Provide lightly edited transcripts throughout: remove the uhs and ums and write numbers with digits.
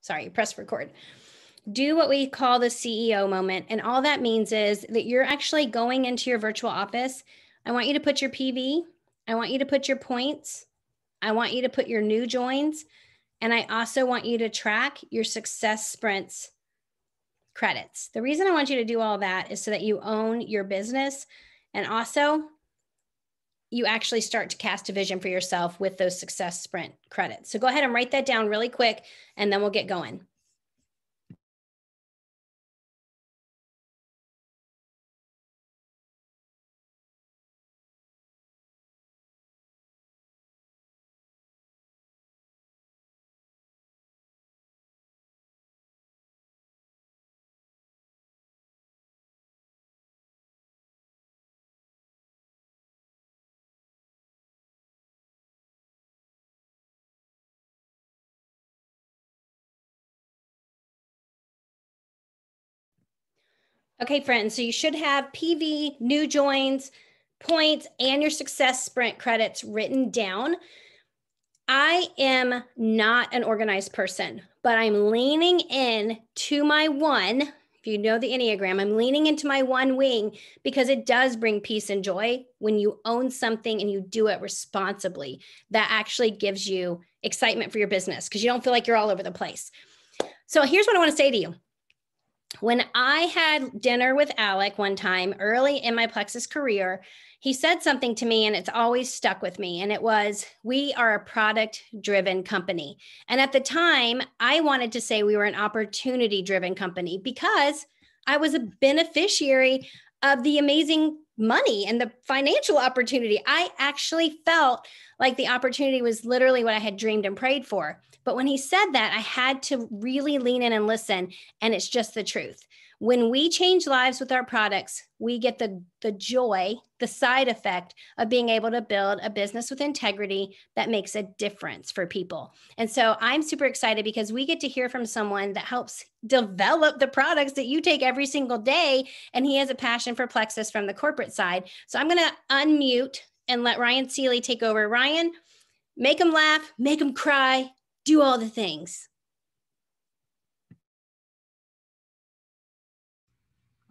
sorry, press record. Do what we call the CEO moment. And all that means is that you're actually going into your virtual office. I want you to put your PV. I want you to put your points. I want you to put your new joins. And I also want you to track your success sprints credits. The reason I want you to do all that is so that you own your business, and also you actually start to cast a vision for yourself with those success sprint credits. So go ahead and write that down really quick, and then we'll get going. Okay, friends, so you should have PV, new joins, points, and your success sprint credits written down. I am not an organized person, but I'm leaning in to my one. If you know the Enneagram, I'm leaning into my one wing because it does bring peace and joy when you own something and you do it responsibly. That actually gives you excitement for your business because you don't feel like you're all over the place. So here's what I want to say to you. When I had dinner with Alec one time early in my Plexus career, he said something to me and it's always stuck with me. And it was, we are a product-driven company. And at the time, I wanted to say we were an opportunity-driven company because I was a beneficiary of the amazing money and the financial opportunity. I actually felt like the opportunity was literally what I had dreamed and prayed for. But when he said that, I had to really lean in and listen. And it's just the truth. When we change lives with our products, we get the joy, the side effect of being able to build a business with integrity that makes a difference for people. And so I'm super excited because we get to hear from someone that helps develop the products that you take every single day. And he has a passion for Plexus from the corporate side. So I'm going to unmute and let Ryan Seeley take over. Ryan, make them laugh, make them cry, do all the things.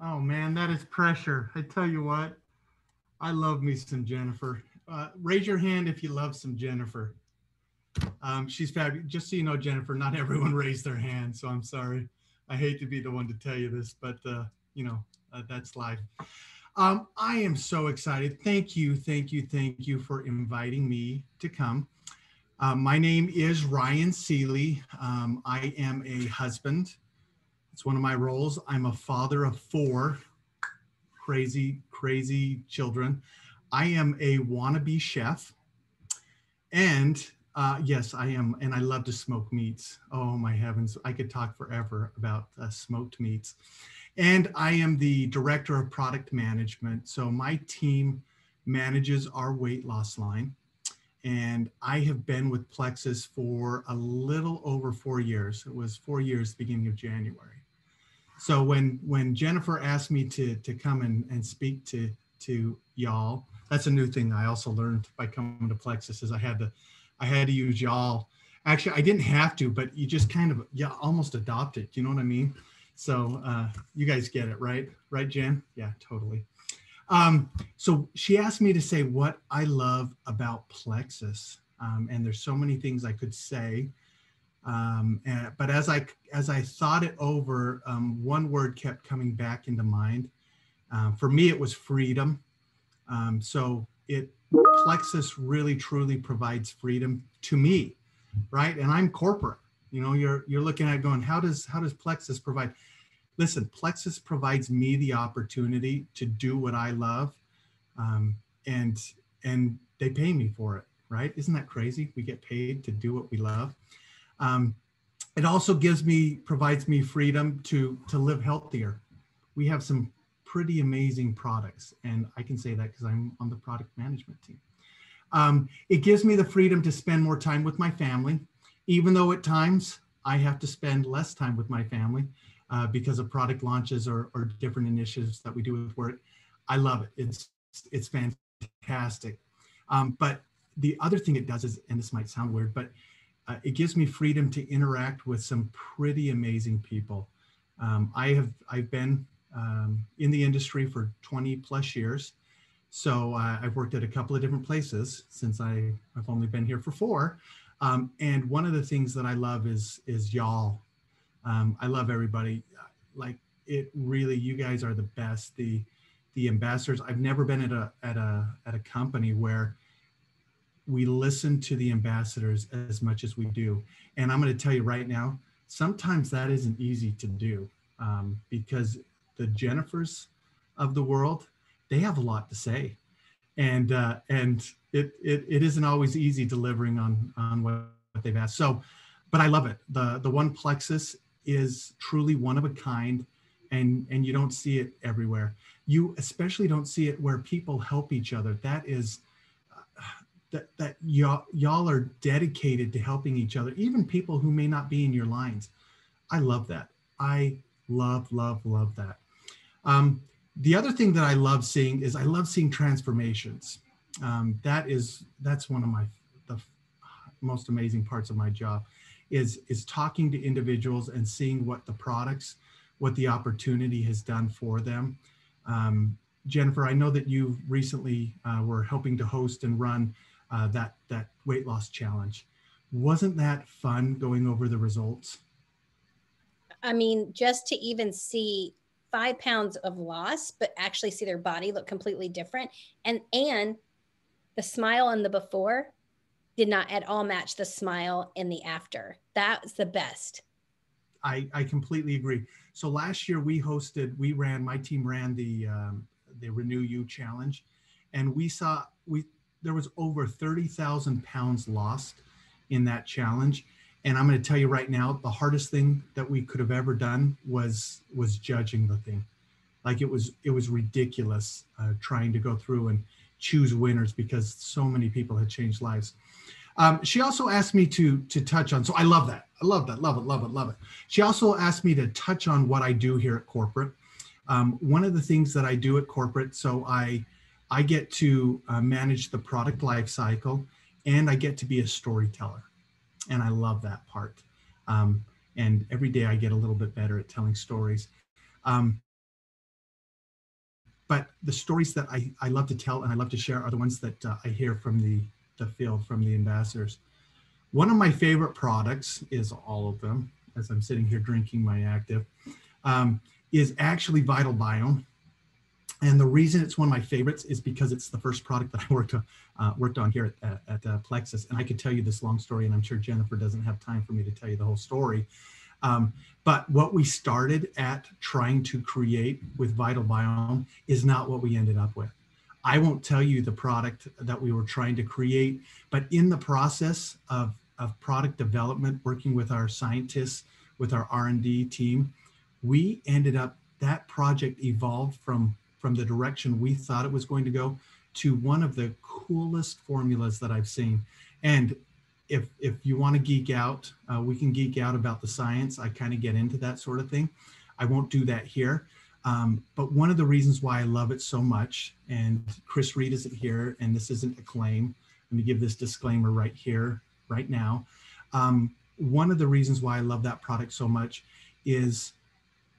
Oh man, that is pressure. I tell you what, I love me some Jennifer. Raise your hand if you love some Jennifer. She's fabulous. Just so you know, Jennifer, not everyone raised their hand, so I'm sorry. I hate to be the one to tell you this, but that's life. I am so excited. Thank you for inviting me to come. My name is Ryan Seeley. I am a husband. It's one of my roles. I'm a father of 4 crazy children. I am a wannabe chef. And yes, I am. And I love to smoke meats. Oh my heavens. I could talk forever about smoked meats. And I am the director of product management. So my team manages our weight loss line. And I have been with Plexus for a little over 4 years. It was 4 years, beginning of January. So when Jennifer asked me to come and speak to y'all, that's a new thing I also learned by coming to Plexus is I had to use y'all. Actually, I didn't have to, but you just kind of almost adopt it. You know what I mean? So you guys get it, right? Right, Jen? Yeah, totally. So she asked me to say what I love about Plexus. And there's so many things I could say. But as I thought it over, one word kept coming back into mind. For me, it was freedom. So Plexus really truly provides freedom to me, right? And I'm corporate. You know, you're looking at going, how does Plexus provide? Listen, Plexus provides me the opportunity to do what I love, and they pay me for it, right? Isn't that crazy? We get paid to do what we love. It also provides me freedom to live healthier. We have some pretty amazing products, and I can say that because I'm on the product management team. It gives me the freedom to spend more time with my family, even though at times I have to spend less time with my family because of product launches or different initiatives that we do with work. I love it. It's fantastic. But the other thing it does is, and this might sound weird, but It gives me freedom to interact with some pretty amazing people. I've been in the industry for 20 plus years. So I've worked at a couple of different places since I've only been here for 4. And one of the things that I love is y'all. I love everybody. Like, it really, you guys are the best. The ambassadors. I've never been at a company where we listen to the ambassadors as much as we do. And I'm going to tell you right now, sometimes that isn't easy to do, because the Jennifers of the world, they have a lot to say. And it isn't always easy delivering on what they've asked. So, but I love it. The one Plexus is truly one of a kind, and you don't see it everywhere. You especially don't see it where people help each other. That is, that y'all are dedicated to helping each other, even people who may not be in your lines. I love that. I love that. The other thing that I love seeing is I love seeing transformations. That's one of the most amazing parts of my job is talking to individuals and seeing what the products, what the opportunity has done for them. Jennifer, I know that you recently were helping to host and run that weight loss challenge. Wasn't that fun going over the results? I mean, just to even see 5 pounds of loss, but actually see their body look completely different. And the smile in the before did not at all match the smile in the after. That was the best. I completely agree. So last year my team ran the Renew You challenge, and there was over 30,000 pounds lost in that challenge. And I'm going to tell you right now, the hardest thing that we could have ever done was judging the thing. Like, it was ridiculous trying to go through and choose winners because so many people had changed lives. She also asked me to touch on, so I love that. I love that. Love it. She also asked me to touch on what I do here at corporate. One of the things that I do at corporate, so I get to manage the product life cycle, and I get to be a storyteller. And I love that part. And every day I get a little bit better at telling stories. But the stories that I love to tell and I love to share are the ones that I hear from the field, from the ambassadors. One of my favorite products is all of them, as I'm sitting here drinking my Active, is actually Vital Biome. And the reason it's one of my favorites is because it's the first product that I worked on here at Plexus. And I could tell you this long story, and I'm sure Jennifer doesn't have time for me to tell you the whole story. But what we started at trying to create with Vital Biome is not what we ended up with. I won't tell you the product that we were trying to create, but in the process of product development, working with our scientists, with our R&D team, we ended up, that project evolved from the direction we thought it was going to go to one of the coolest formulas that I've seen. And if you want to geek out, we can geek out about the science. I kind of get into that sort of thing. I won't do that here. But one of the reasons why I love it so much, and Chris Reed isn't here, and this isn't a claim. Let me give this disclaimer right here, right now. One of the reasons why I love that product so much is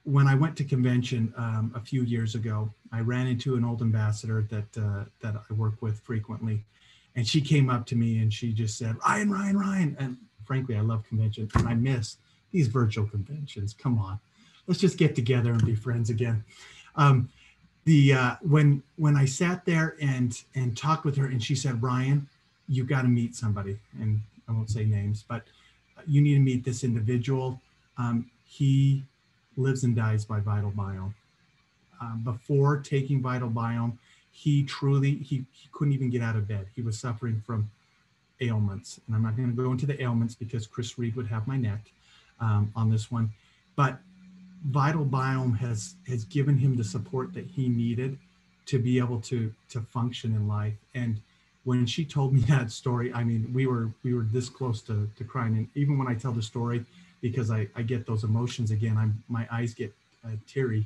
when I went to convention a few years ago, I ran into an old ambassador that I work with frequently. And she came up to me and she just said, Ryan. And frankly, I love convention and I miss these virtual conventions. Come on, let's just get together and be friends again. When I sat there and talked with her, and she said, Ryan, you got to meet somebody. And I won't say names, but you need to meet this individual. He lives and dies by Vital Biome. Before taking Vital Biome, he couldn't even get out of bed. He was suffering from ailments. And I'm not going to go into the ailments because Chris Reed would have my neck on this one. But Vital Biome has given him the support that he needed to be able to function in life. And when she told me that story, I mean, we were this close to crying. And even when I tell the story, because I get those emotions again, my eyes get teary.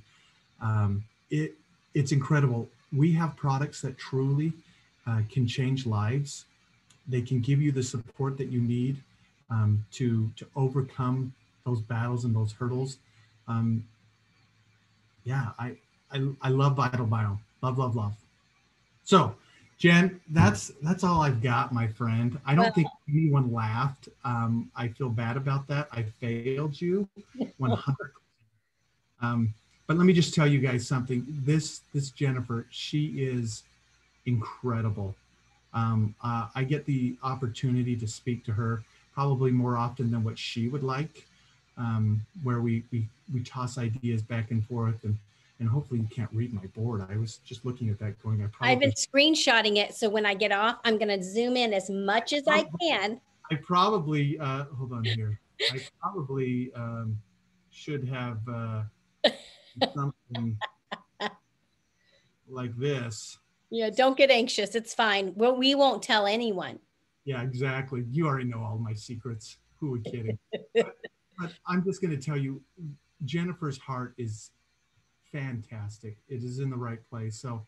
It's incredible. We have products that truly can change lives. They can give you the support that you need. to overcome those battles and those hurdles. Um, yeah, I love Vital Biome. Love, love, love. So, Jen, that's all I've got, my friend. I Well, don't think anyone laughed. I feel bad about that. I failed you 100. But let me just tell you guys something. This Jennifer, she is incredible. I get the opportunity to speak to her probably more often than what she would like, where we toss ideas back and forth, and hopefully you can't read my board. I was just looking at that going, I've been screenshotting it. So when I get off, I'm going to zoom in as much as I can. I probably, hold on here. I probably should have something like this. Yeah, don't get anxious. It's fine. Well, we won't tell anyone. Yeah, exactly. You already know all my secrets. Who are kidding? But I'm just going to tell you, Jennifer's heart is fantastic. It is in the right place. So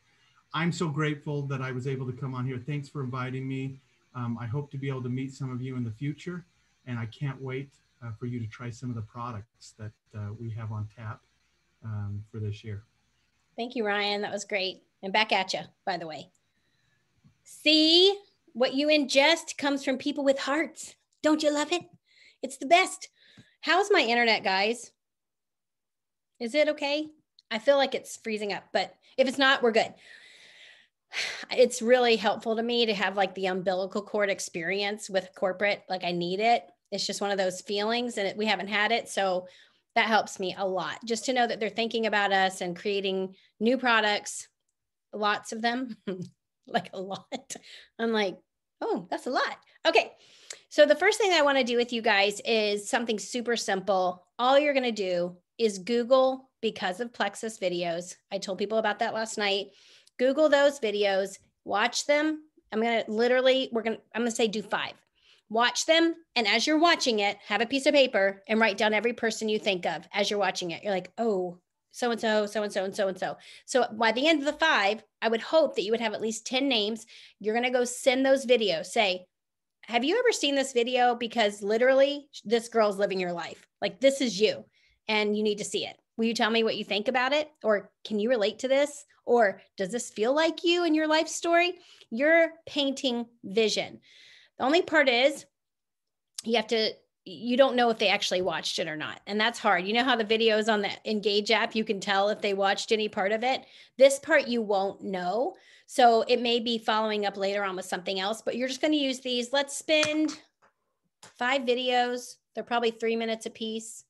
I'm so grateful that I was able to come on here. Thanks for inviting me. I hope to be able to meet some of you in the future, and I can't wait for you to try some of the products that we have on tap for this year. Thank you, Ryan. That was great. And back at you, by the way. See, what you ingest comes from people with hearts. Don't you love it? It's the best. How's my internet, guys? Is it okay? I feel like it's freezing up, but if it's not, we're good. It's really helpful to me to have like the umbilical cord experience with corporate. Like I need it. It's just one of those feelings, and we haven't had it. So that helps me a lot, just to know that they're thinking about us and creating new products, lots of them, like a lot. I'm like, oh, that's a lot. Okay. So the first thing I want to do with you guys is something super simple. All you're going to do is Google Because of Plexus videos. I told people about that last night. Google those videos, watch them. I'm going to say do 5. Watch them. And as you're watching it, have a piece of paper and write down every person you think of as you're watching it. You're like, oh, so-and-so, so-and-so, and so-and-so. So by the end of the 5, I would hope that you would have at least 10 names. You're going to go send those videos. Say, have you ever seen this video? Because literally this girl's living your life. Like this is you and you need to see it. Will you tell me what you think about it? Or can you relate to this? Or does this feel like you in your life story? You're painting vision. The only part is you don't know if they actually watched it or not. And that's hard. You know how the videos on the Engage app, you can tell if they watched any part of it. This part you won't know. So it may be following up later on with something else, but you're just going to use these. Let's spend 5 videos. They're probably 3 minutes a piece.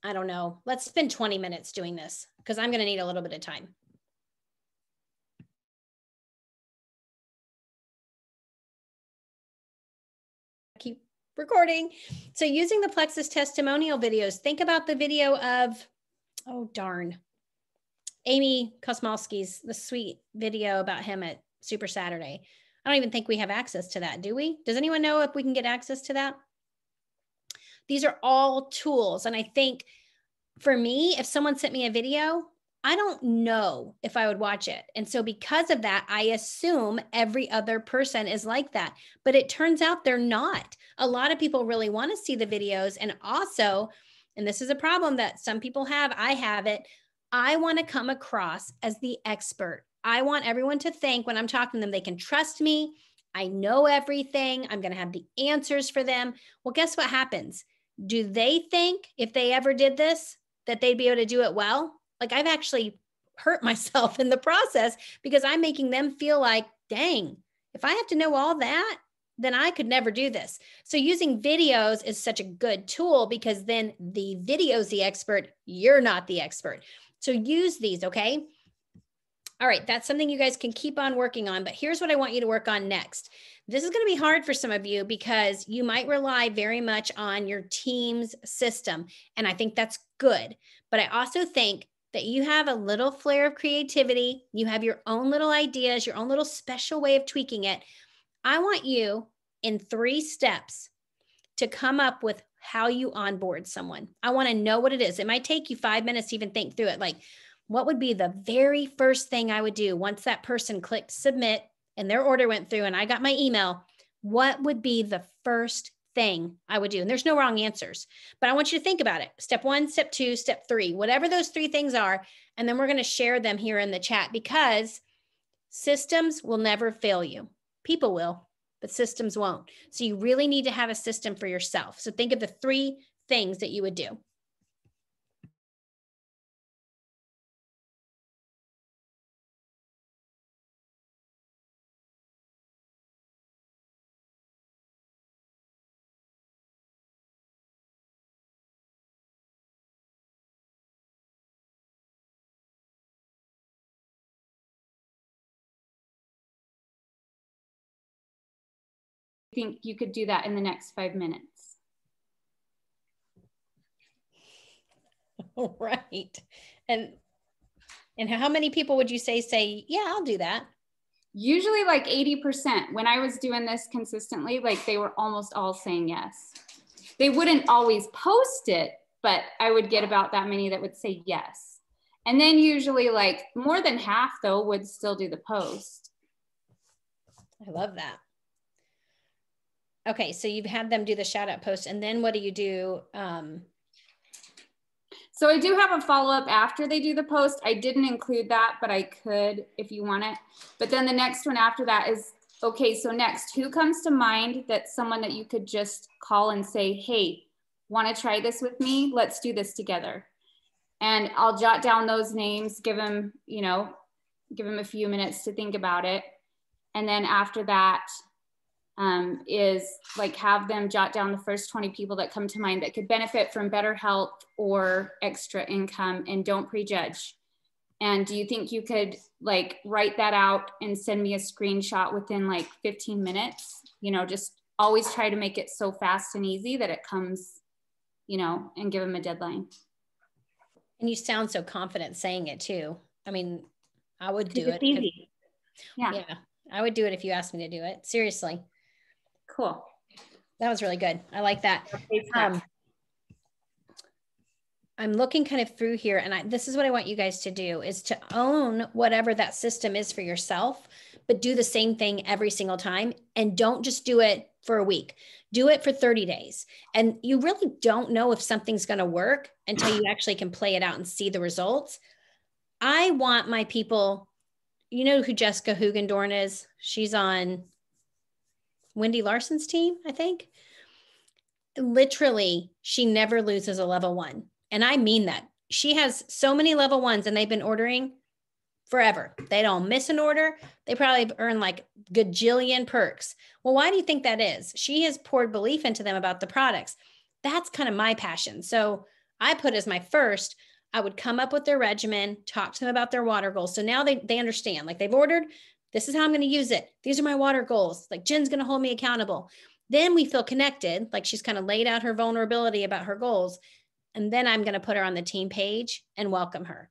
I don't know. Let's spend 20 minutes doing this because I'm going to need a little bit of time. Keep recording. So using the Plexus testimonial videos, think about the video of, oh darn, Amy Kosmolsky's, the sweet video about him at Super Saturday. I don't even think we have access to that, do we? Does anyone know if we can get access to that? These are all tools. And I think for me, if someone sent me a video, I don't know if I would watch it. And so because of that, I assume every other person is like that. But it turns out they're not. A lot of people really want to see the videos. And also, and this is a problem that some people have, I have it, I want to come across as the expert. I want everyone to think when I'm talking to them, they can trust me. I know everything. I'm going to have the answers for them. Well, guess what happens? Do they think if they ever did this, that they'd be able to do it well? Like I've actually hurt myself in the process because I'm making them feel like, dang, if I have to know all that, then I could never do this. So using videos is such a good tool because then the video's the expert, you're not the expert. So use these, okay? All right, that's something you guys can keep on working on, but here's what I want you to work on next. This is going to be hard for some of you because you might rely very much on your team's system, and I think that's good. But I also think that you have a little flair of creativity. You have your own little ideas, your own little special way of tweaking it. I want you in 3 steps to come up with how you onboard someone. I want to know what it is. It might take you 5 minutes to even think through it. Like, what would be the very first thing I would do once that person clicked submit and their order went through and I got my email? What would be the first thing I would do. And there's no wrong answers, but I want you to think about it. Step 1, step 2, step 3, whatever those 3 things are. And then we're going to share them here in the chat, because systems will never fail you. People will, but systems won't. So you really need to have a system for yourself. So think of the 3 things that you would do. Think you could do that in the next 5 minutes? Right. And how many people would you say, yeah, I'll do that? Usually like 80%. When I was doing this consistently, like they were almost all saying yes. They wouldn't always post it, but I would get about that many that would say yes. And then usually like more than half though would still do the post. I love that. Okay, so you've had them do the shout out post, and then what do you do? So I do have a follow-up after they do the post. I didn't include that, but I could if you want it. But then the next one after that is, okay, so next, who comes to mind that's someone that you could just call and say, hey, want to try this with me? Let's do this together. And I'll jot down those names, give them, you know, give them a few minutes to think about it. And then after that, is like have them jot down the first 20 people that come to mind that could benefit from better health or extra income, and don't prejudge. And do you think you could like write that out and send me a screenshot within like 15 minutes? You know, just always try to make it so fast and easy that it comes, you know, and give them a deadline. And you sound so confident saying it too. I mean, I would do it. It's easy. Yeah, I would do it if you asked me to do it. Seriously. Cool. That was really good. I like that. I'm looking kind of through here, and this is what I want you guys to do, is to own whatever that system is for yourself, but do the same thing every single time. And don't just do it for a week. Do it for 30 days. And you really don't know if something's going to work until you actually can play it out and see the results. I want my people, you know who Jessica Hugendorn is? She's on Wendy Larson's team, I think. Literally, she never loses a level 1. And I mean that. She has so many level 1s, and they've been ordering forever. They don't miss an order. They probably earn like gajillion perks. Well, why do you think that is? She has poured belief into them about the products. That's kind of my passion. So I put as my first, I would come up with their regimen, talk to them about their water goals. So now they understand, like they've ordered, this is how I'm going to use it. These are my water goals. Like Jen's going to hold me accountable. Then we feel connected, like she's kind of laid out her vulnerability about her goals. And then I'm going to put her on the team page and welcome her,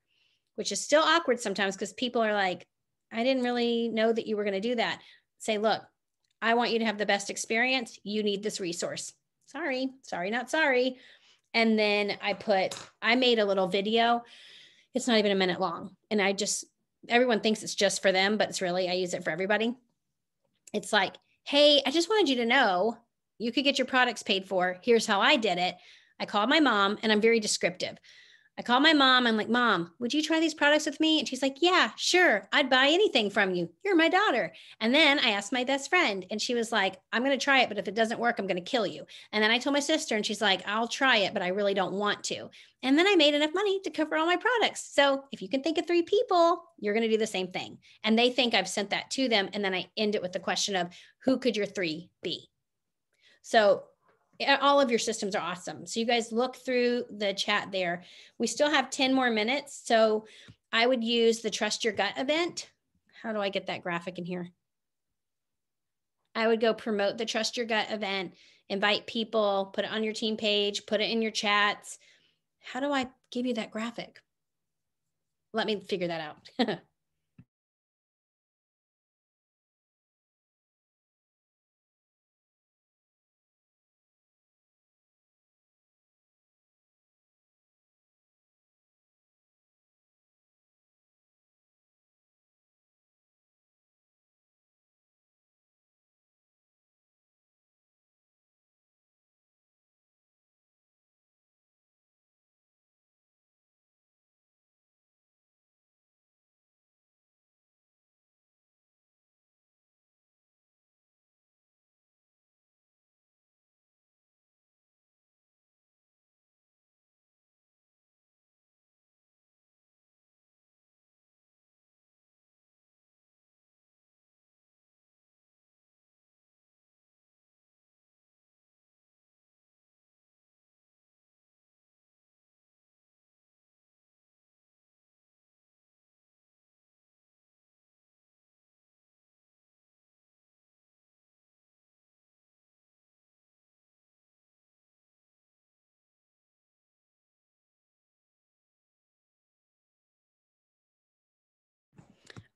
which is still awkward sometimes because people are like, I didn't really know that you were going to do that. Say, look, I want you to have the best experience. You need this resource. Sorry, not sorry. And then I made a little video. It's not even a minute long. And everyone thinks it's just for them, but it's really, I use it for everybody. It's like, hey, I just wanted you to know you could get your products paid for. Here's how I did it. I called my mom, and I'm very descriptive. I called my mom. I'm like, Mom, would you try these products with me? And she's like, yeah, sure. I'd buy anything from you. You're my daughter. And then I asked my best friend, and she was like, I'm going to try it, but if it doesn't work, I'm going to kill you. And then I told my sister, and she's like, I'll try it, but I really don't want to. And then I made enough money to cover all my products. So if you can think of 3 people, you're going to do the same thing. And they think I've sent that to them. And then I end it with the question of, who could your 3 be? So all of your systems are awesome. So you guys look through the chat there. We still have 10 more minutes. So I would use the Trust Your Gut event. How do I get that graphic in here? I would go promote the Trust Your Gut event, invite people, put it on your team page, put it in your chats. How do I give you that graphic? Let me figure that out.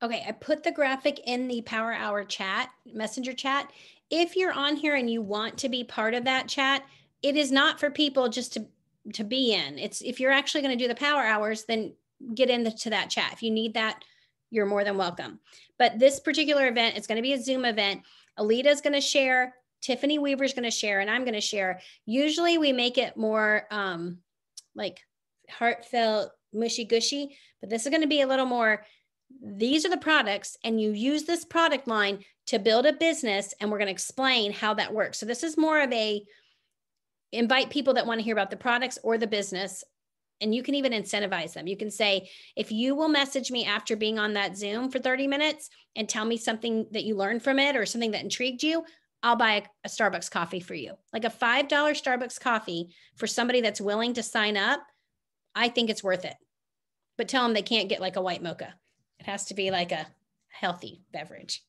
Okay, I put the graphic in the Power Hour chat, messenger chat. If you're on here and you want to be part of that chat, it is not for people just to be in. It's if you're actually going to do the Power Hours, then get into that chat. If you need that, you're more than welcome. But this particular event is going to be a Zoom event. Alita is going to share, Tiffany Weaver is going to share, and I'm going to share. Usually we make it more like heartfelt, mushy gushy, but this is going to be a little more, these are the products, and you use this product line to build a business, and we're going to explain how that works. So this is more of a invite people that want to hear about the products or the business, and you can even incentivize them. You can say, if you will message me after being on that Zoom for 30 minutes and tell me something that you learned from it or something that intrigued you, I'll buy a Starbucks coffee for you. Like a $5 Starbucks coffee for somebody that's willing to sign up. I think it's worth it. But tell them they can't get like a white mocha. It has to be like a healthy beverage.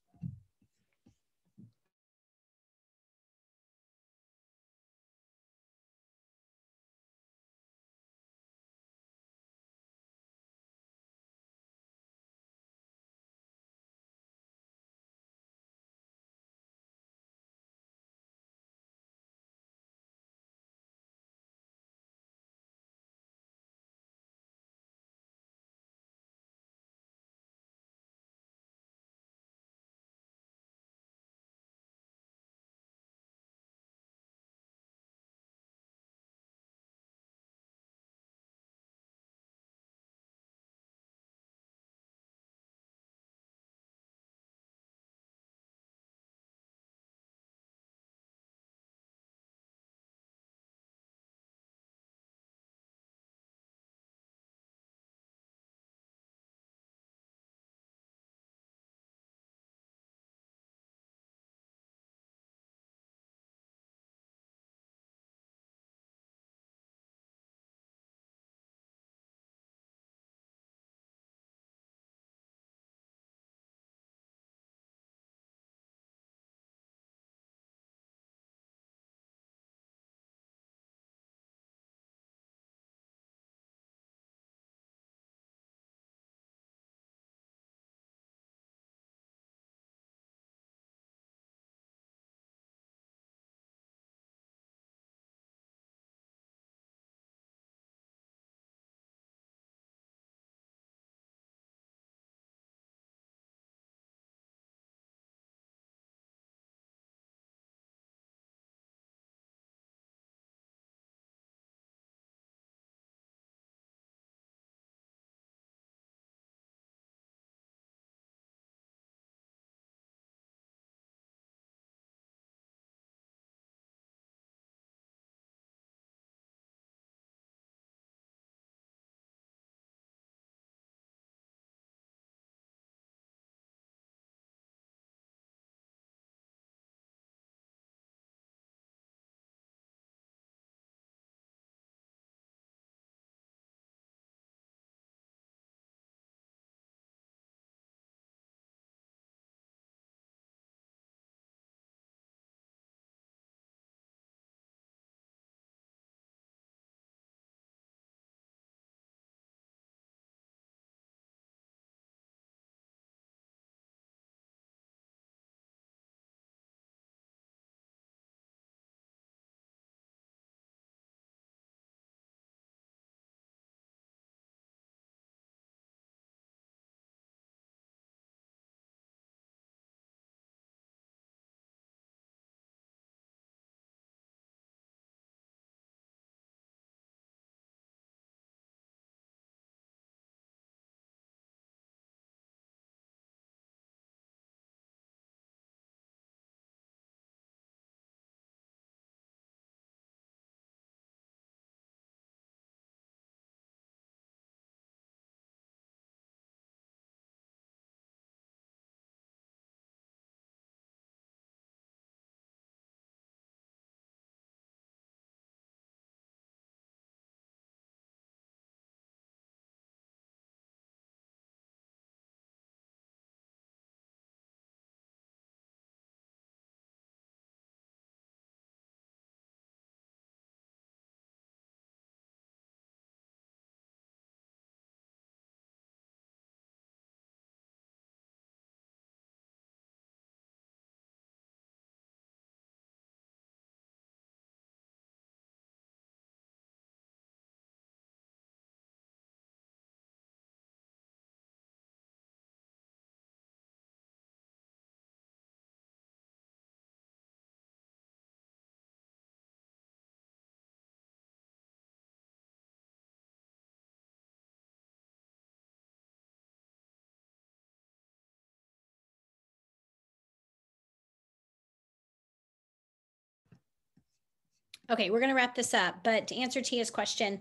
Okay, we're going to wrap this up. But to answer Tia's question,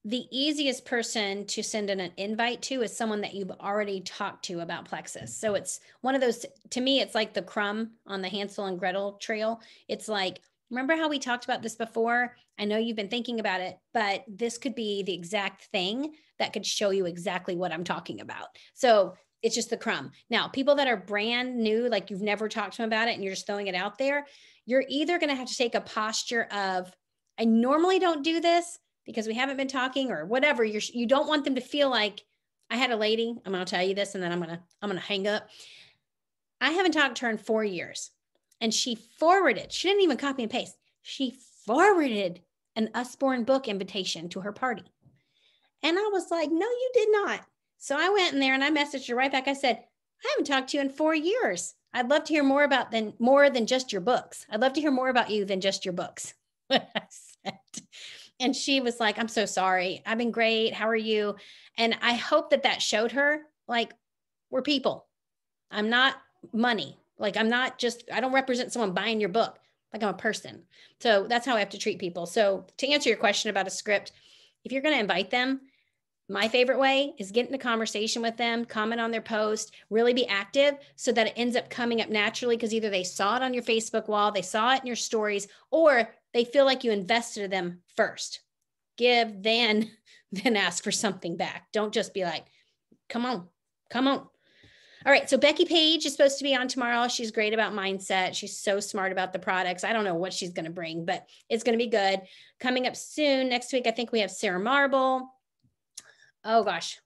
the easiest person to send an invite to is someone that you've already talked to about Plexus. So it's one of those, to me, it's like the crumb on the Hansel and Gretel trail. It's like, remember how we talked about this before? I know you've been thinking about it, but this could be the exact thing that could show you exactly what I'm talking about. So it's just the crumb. Now, people that are brand new, like you've never talked to them about it and you're just throwing it out there, you're either going to have to take a posture of, I normally don't do this because we haven't been talking or whatever. You don't want them to feel like, I had a lady, I'm going to tell you this and then I'm going to hang up. I haven't talked to her in 4 years and she didn't even copy and paste. She forwarded an Usborne book invitation to her party. And I was like, no, you did not. So I went in there and I messaged her right back. I said, I haven't talked to you in 4 years. I'd love to hear more than just your books. I'd love to hear more about you than just your books. I said. And she was like, I'm so sorry. I've been great. How are you? And I hope that showed her, like, we're people. I'm not money. Like, I don't represent someone buying your book. Like, I'm a person. So that's how I have to treat people. So to answer your question about a script, if you're going to invite them, my favorite way is get in a conversation with them, comment on their post, really be active so that it ends up coming up naturally because either they saw it on your Facebook wall, they saw it in your stories, or they feel like you invested in them first. Give, then ask for something back. Don't just be like, come on. All right. So Becky Page is supposed to be on tomorrow. She's great about mindset. She's so smart about the products. I don't know what she's going to bring, but it's going to be good. Coming up soon. Next week, I think we have Sarah Marble. Oh gosh.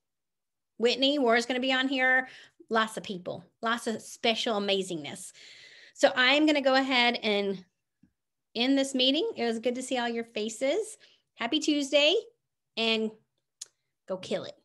Whitney War is going to be on here. Lots of people, lots of special amazingness. So I'm going to go ahead and end this meeting. It was good to see all your faces. Happy Tuesday and go kill it.